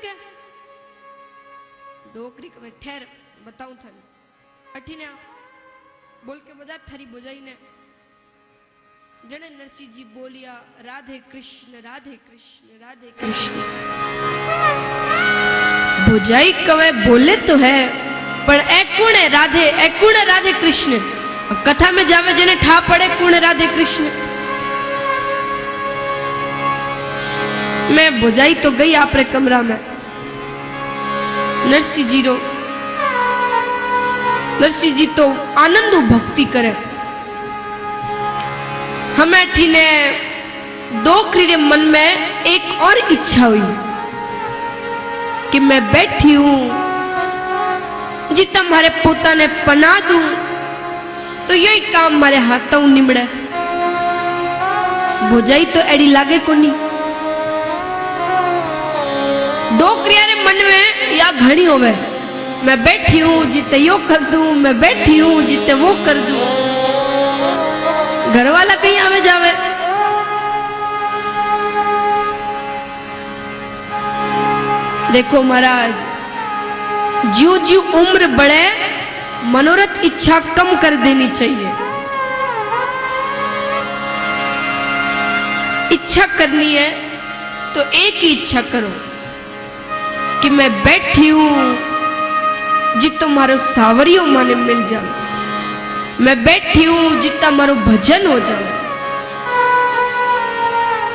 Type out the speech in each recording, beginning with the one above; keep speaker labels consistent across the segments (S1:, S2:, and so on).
S1: के डोकरी के ठहर बताऊं थाने अठी ने बोल के बजा थारी बुझाई ने जने नरसिंह जी बोलिया राधे कृष्ण राधे कृष्ण राधे कृष्ण। बुझाई कवे बोले तो है पर ए कौन है राधे, ए कौन है राधे कृष्ण। अब कथा में जावे जने ठा पड़े कौन है राधे कृष्ण। मैं बुझाई तो गई आपरे कमरा में नरसिंह जी तो आनंद भक्ति करे। हमें ठीने डोकरी रे मन में एक और इच्छा हुई कि मैं बैठी हूं जितना मारे पोता ने पना दूं तो यही काम मारे हाथों निमड़े। बुझाई तो एड़ी लागे को नहीं। डोकरिया रे मन में या घड़ी होवे मैं बैठी हूं जिते यो कर दूं, मैं बैठी हूं जिते वो कर दूं। घर वाला कहीं आवे जावे देखो महाराज ज्यों ज्यों उम्र बढ़े मनोरथ इच्छा कम कर देनी चाहिए। इच्छा करनी है तो एक ही इच्छा करो कि मैं बैठी हूं जी तुम्हारो सावरियो माने मिल जाए। मैं बैठी हूं जितना मारो भजन हो जाए।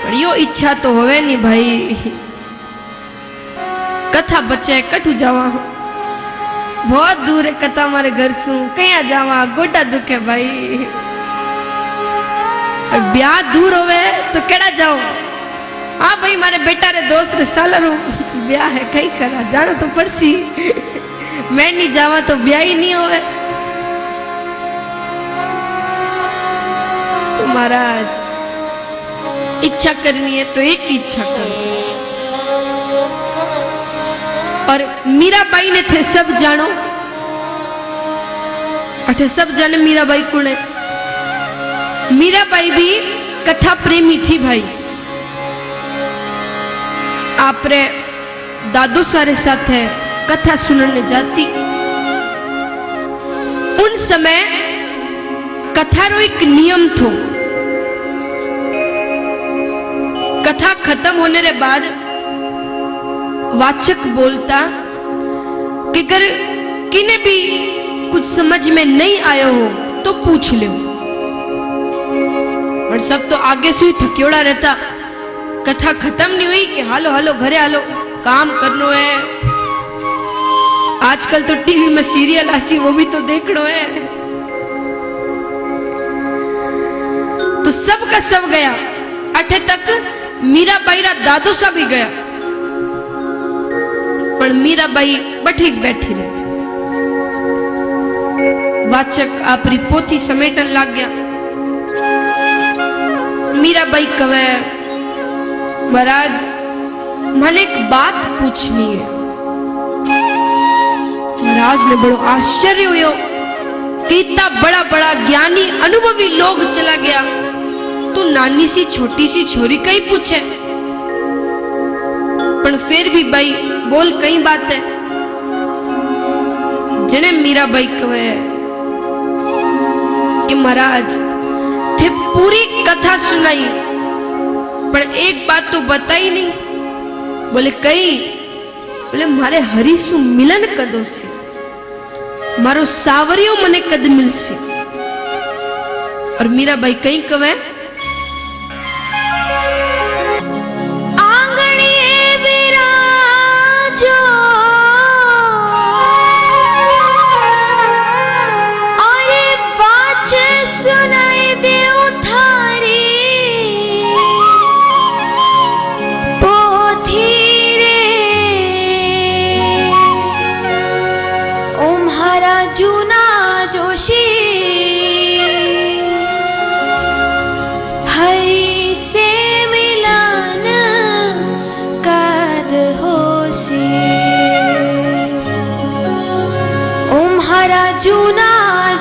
S1: पर यो इच्छा तो होवे नहीं भाई। कथा बचे कठू जावा बहुत दूर है कथा मारे घर सु कहीं जावा गोटा दुखे भाई। ब्याह दूर होवे तो केड़ा जाओ। हाँ भाई मारे बेटा रे दोस्त रे सालरू ब्याह है कहीं करा जाना तो पड़सी। मैं नहीं जावा तो ब्याह ही नहीं होवे। तो महाराज इच्छा करनी है तो एक ही इच्छा करो। और मीराबाई ने थे सब जानो अठे सब जाने मीराबाई कौन है। मीराबाई भी कथा प्रेमी थी भाई। आपरे दादू सारे साथ है कथा सुनने जाती। उन समय कथा रो एक नियम थो। कथा खत्म होने के बाद वाचक बोलता कि अगर किने भी कुछ समझ में नहीं आया हो तो पूछ लो। और सब तो आगे से ही थक्योड़ा रहता। कथा खत्म नहीं हुई कि हालो हालो घरे हालो काम करनो है। आजकल तो टीवी में सीरियल आसी वो भी तो देखनो है। तो सब का सब गया अठे तक मीराबाई रा दादू सा भी गया। पर मीराबाई बठी बैठी रही। वाचक आपरी पोथी समेटन लग गया। मीराबाई कवे महाराज मैंने एक बात पूछनी है। महाराज ने बड़ो आश्चर्य हुयो कि इतना बड़ा बड़ा ज्ञानी अनुभवी लोग चला गया तो नानी सी छोटी सी छोरी कहीं पूछे। पर फिर भी भाई बोल कई बात है जने मीराबाई कहे कि महाराज थे पूरी कथा सुनाई पर एक बात तो बताई नहीं। बोले कई। बोले मारे हरीसु मिलन कदो से मारो सावरियो मने कद मिलसे। और मीराबाई कहीं कवे
S2: जूना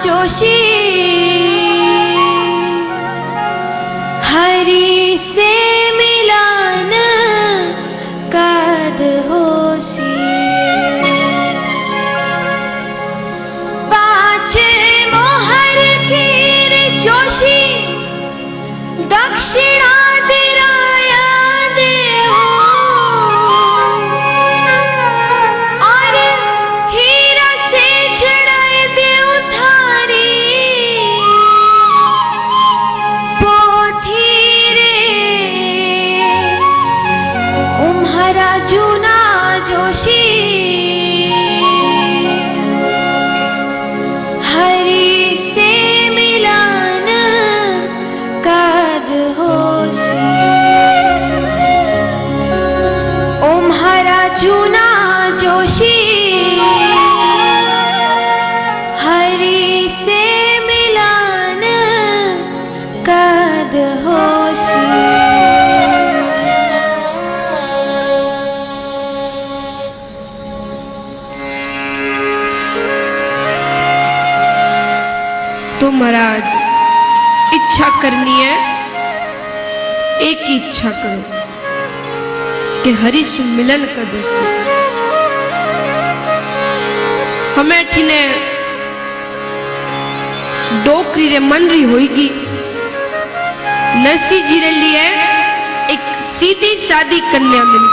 S2: जोशी हरि से मिलन कद होश।
S1: महाराज इच्छा करनी है, एक ही इच्छा करो कि हरि सु मिलन कदो से हमें ठीने डोकरी रे मन रही होगी। नरसिंह जी रे लिए एक सीधी सादी कन्या मिली,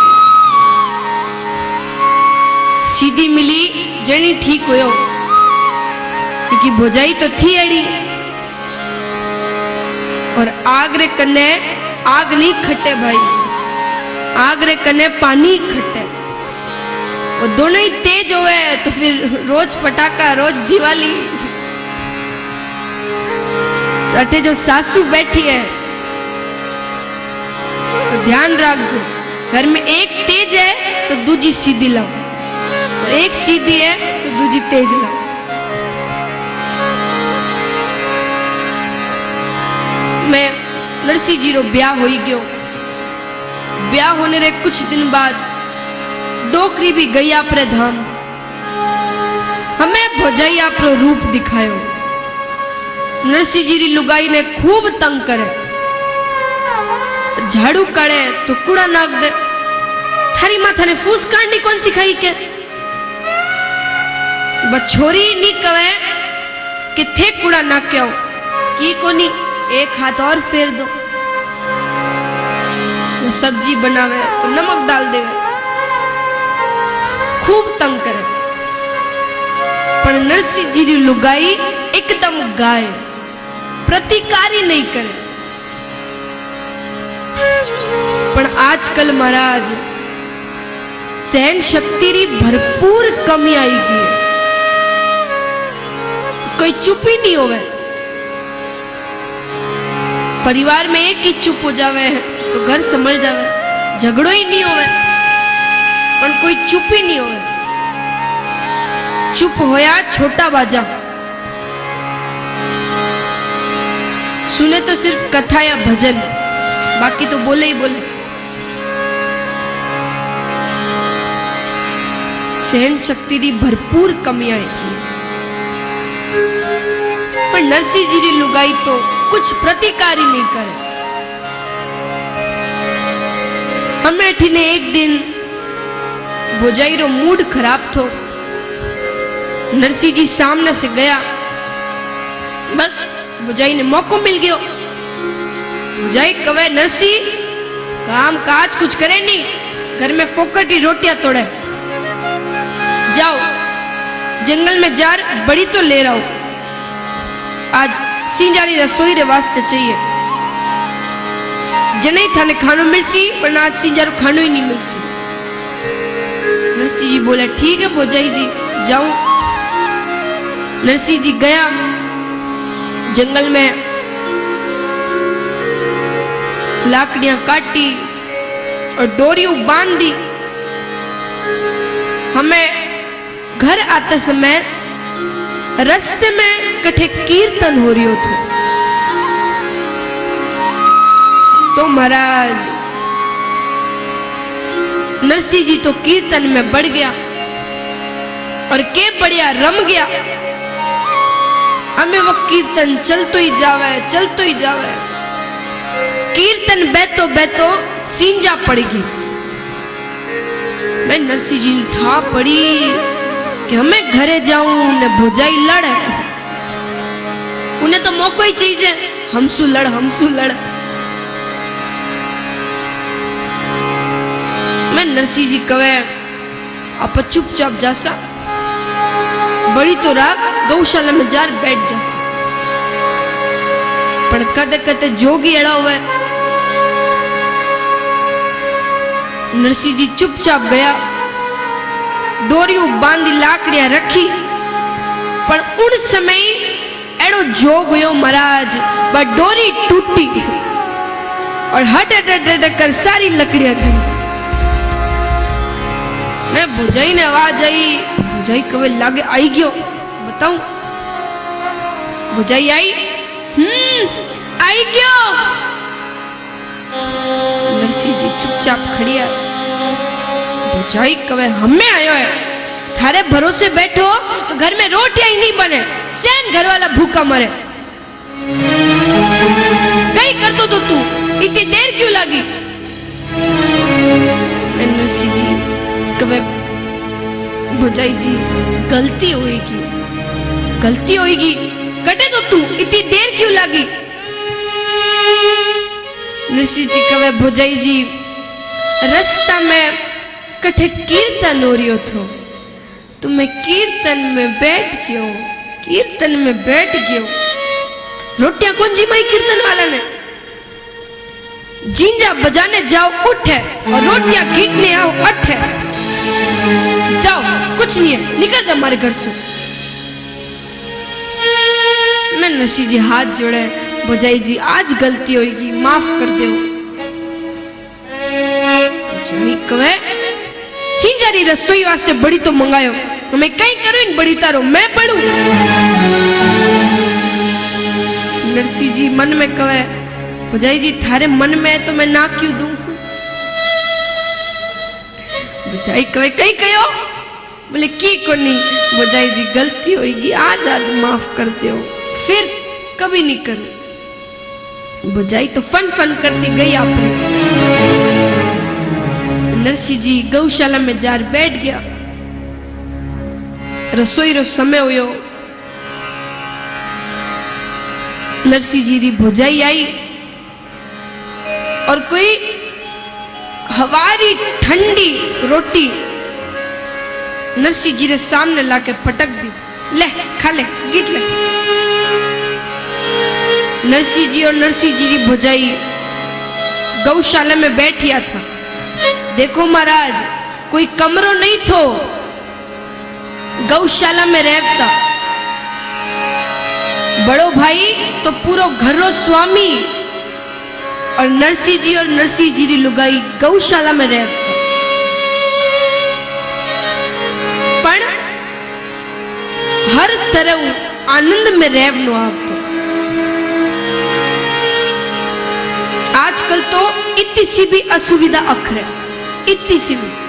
S1: सीधी मिली जनी ठीक होयो, क्योंकि भोजाई तो थी अड़ी। और आग रे कन्ने आग नहीं खटे भाई, आग रे कन्ने पानी खटे। वो दोनों ही तेज हुए तो फिर रोज पटाखा रोज दिवाली। तो अटे जो सासू बैठी है तो ध्यान रखजो, घर में एक तेज है तो दूजी सीधी लाओ, और एक सीधी है तो दूजी तेज लाओ। मैं नरसिंह जी रो ब्याह हो गयो। ब्याह होने रे कुछ दिन बाद डोकरी भी गई आपरे धाम। हमें भोजाई आपरो रूप दिखायो। नरसिंह जी री लुगाई ने खूब तंग करे, झाड़ू काढ़े तो कूड़ा नाक दे। थारी माथा ने फूस काढ़नी कौन सिखाई के? बछोरी नी कवे कि थे कूड़ा नाक के आओ की कोनी, एक हाथ और फेर दो। सब्जी बनावे तो नमक डाल देवे, खूब तंग करे। पर नरसिंह जी री लुगाई एकदम गाय, प्रतिकारी नहीं करे। पर आजकल महाराज सहन शक्ति री भरपूर कमी आएगी, कोई चुप ही नहीं होवे। परिवार में एक ही चुप हो जावे तो घर संभल जावे, झगड़ो ही नहीं होवे, पर कोई चुप ही नहीं होवे। चुप होया छोटा बाजा, सुने तो सिर्फ कथा या भजन, बाकी तो बोले ही बोले। सहन शक्ति री भरपूर कमी आएगी। पर नरसिंह जी री लुगाई तो कुछ प्रतिकार ही नहीं करे। हमें ठीने एक दिन भोजाई रो मूड खराब थो। नरसिंह जी सामने से गया, बस भोजाई ने मौको मिल गयो। भोजाई कवे नरसिंह काम काज कुछ करे नहीं, घर में फोकट ही रोटियां तोड़े। जाओ जंगल में जार बड़ी तो ले रहा हूं, आज सिंजारी रसोई रे वास्ते चाहिए। जने थाने खानो मिलसी, पर आज सिंजारू खानो ही नहीं मिलसी। नरसिंह जी बोले ठीक है भोजाई जी जाऊं। नरसिंह जी गया जंगल में, लाकड़ियां काटी और डोरियों बांध दी। हमें घर आते समय रास्ते में कठे कीर्तन हो रही थो। तो महाराज नरसिंह जी तो कीर्तन में बढ़ गया और के बढ़िया रम गया। हमें वो कीर्तन चलतो ही जावे, चलतो ही जावे। कीर्तन बेतो बेतो सिंजा पड़ेगी। मैं नरसिंह जी ठा पड़ी कि हमें घरे जाऊं ने भोजाई लड़े। उन्हें तो मौको ही चाहिए, हमसू लड़ हमसू लड़। मैं नरसिंह जी कवे आप चुपचाप जासा, बड़ी तो रात गौशाला में जार बैठ जासा। पर कदे कदे जोगी एड़ा हुए। नरसिंह जी चुपचाप गया, डोरियों बांधी लाकड़ियां रखी। पर उन समय एड़ो जोग हुयो महाराज, बट डोरी टूटी और हट हट हट हट कर सारी लकड़ियां गई। मैं भोजाई ने आवाज आई, भोजाई कवे लागे आई गयो, बताऊं भोजाई आई, आई गयो। नरसिंह जी चुपचाप खड़िया। भोजाई कवे हमें आयो है, थारे भरोसे बैठो तो घर में रोटियां ही नहीं बने, सेन घर वाला भूखा मरे। कई कर दो तो तू इतनी देर क्यों लगी? नरसिंह जी कहे भौजाई जी गलती होगी, गलती होगी, कटे तो तू इतनी देर क्यों लगी? नरसिंह जी कहे भौजाई जी रास्ता में कठे कीर्तन हो रही थो, तो मैं कीर्तन में बैठ गयो, कीर्तन में बैठ गयो। रोटियां कौन जी माई कीर्तन वाला ने? जिंजा बजाने जाओ उठे और रोटियां गीटने आओ अठे। जाओ कुछ नहीं है, निकल जा हमारे घर से। मैं नरसिंह जी हाथ जोड़े भौजाई जी आज गलती होगी माफ कर दो। कहे सिंजारी रसोई वास्ते बड़ी तो मंगायो, तो मैं कहीं करूं इन बड़ी तारो मैं पढ़ू। नरसिंह जी मन में कहे भौजाई जी थारे मन में है तो मैं ना क्यों दूं? भौजाई कहे कहीं कहो, बोले की को नहीं। भौजाई जी गलती होगी आज आज माफ कर दो, फिर कभी नहीं करूं। भौजाई तो फन फन करती गई आपने। नरसिंह जी गौशाला में जार बैठ गया। रसोई रो समय हुयो। नरसिंह जी री भौजाई आई और कोई हवारी ठंडी रोटी नरसिंह जी रे सामने लाके पटक दी। ले खा ले, गिट ले। नरसिंह जी और नरसिंह जी की भौजाई गौशाला में बैठिया था। देखो महाराज कोई कमरो नहीं थो, गौशाला में रहता। बड़ो भाई तो पूरो घरो स्वामी और नरसिंह जी और नरसिंह जी की लुगाई गौशाला में रहता। पण हर तरह आनंद में रहनो आपतो। आजकल तो इतनी सी भी असुविधा अखरे, इतनी सी भी।